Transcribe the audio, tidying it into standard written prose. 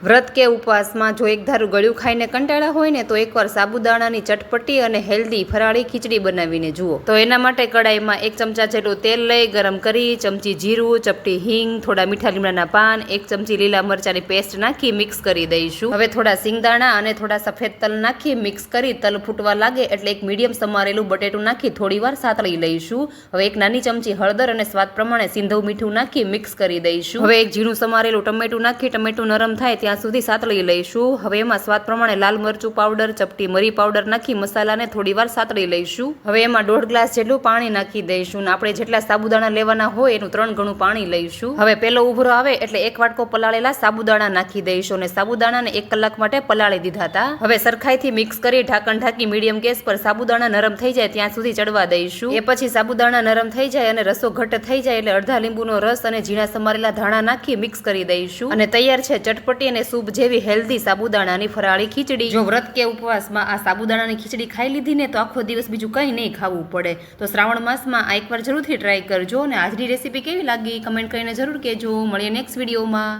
વ્રત કે ઉપવાસમાં જો એક ધારું ગળ્યું ખાઈને કંટાળા હોય ને તો એકવાર સાબુદાણાની ચટપટી અને હેલ્ધી ફરાળી ખીચડી બનાવીને જુઓ। તો એના માટે કડાઈમાં 1 ચમચા જેટલું તેલ લઈ ગરમ કરી ચમચી જીરું, ચપટી હિંગ, થોડા મીઠા લીમડાના પાન, 1 ચમચી લીલા મરચાની પેસ્ટ નાખી મિક્સ કરી દઈશું। હવે થોડા સિંગદાણા અને થોડા સફેદ તલ નાખી મિક્સ કરી તલ ફૂટવા લાગે એટલે એક મીડિયમ સમારેલું બટેટું નાખી થોડીવાર સાતળી લઈશું। હવે 1 નાની ચમચી હળદર અને સ્વાદ પ્રમાણે સિંધવ મીઠું નાખી મિક્સ કરી દઈશું। હવે 1 ઝીણું સમારેલું ટમેટું નાખી ટમેટું નરમ થાય ત્યાં સુધી સાતળી લઈશું। હવે એમાં સ્વાદ પ્રમાણે લાલ મરચું પાવડર, ચપટી મરી પાવડર નાખી મસાલાને થોડીવાર સાતળી લઈશું। હવે એમાં 1.5 ગ્લાસ જેટલું પાણી નાખી દઈશું અને આપણે જેટલા સાબુદાણા લેવાના હોય એનું 3 ગણું પાણી લઈશું। હવે પેલો ઉભરો આવે એટલે 1 વાટકો પલાળેલા સાબુદાણા નાખી દઈશું અને સાબુદાણાને 1 કલાક માટે પલાળી દીધા હતા। હવે સરખાઈથી મિક્સ કરી ઢાંકણ ઢાંકી મીડિયમ ગેસ પર સાબુદાણા નરમ થઈ જાય ત્યાં સુધી ચડવા દઈશું। એ પછી સાબુદાણા નરમ થઈ જાય અને રસો ઘટ્ટ થઈ જાય એટલે અડધા લીંબુનો રસ અને ઝીણા સમારેલા ધાણા નાખી મિક્સ કરી દઈશું અને તૈયાર છે ચટપટી અને સૂપ જેવી હેલ્ધી સાબુદાણાની ફરાળી ખીચડી। જો વ્રત કે ઉપવાસમાં આ સાબુદાણાની ખીચડી ખાઈ લીધી ને તો આખો દિવસ બીજું કંઈ નહીં ખાવું પડે। તો શ્રાવણ માસમાં આ એકવાર જરૂરથી ટ્રાય કરજો અને આજની રેસીપી કેવી લાગી કમેન્ટ કરીને જરૂર કહેજો। મળીએ નેક્સ્ટ વિડીયોમાં।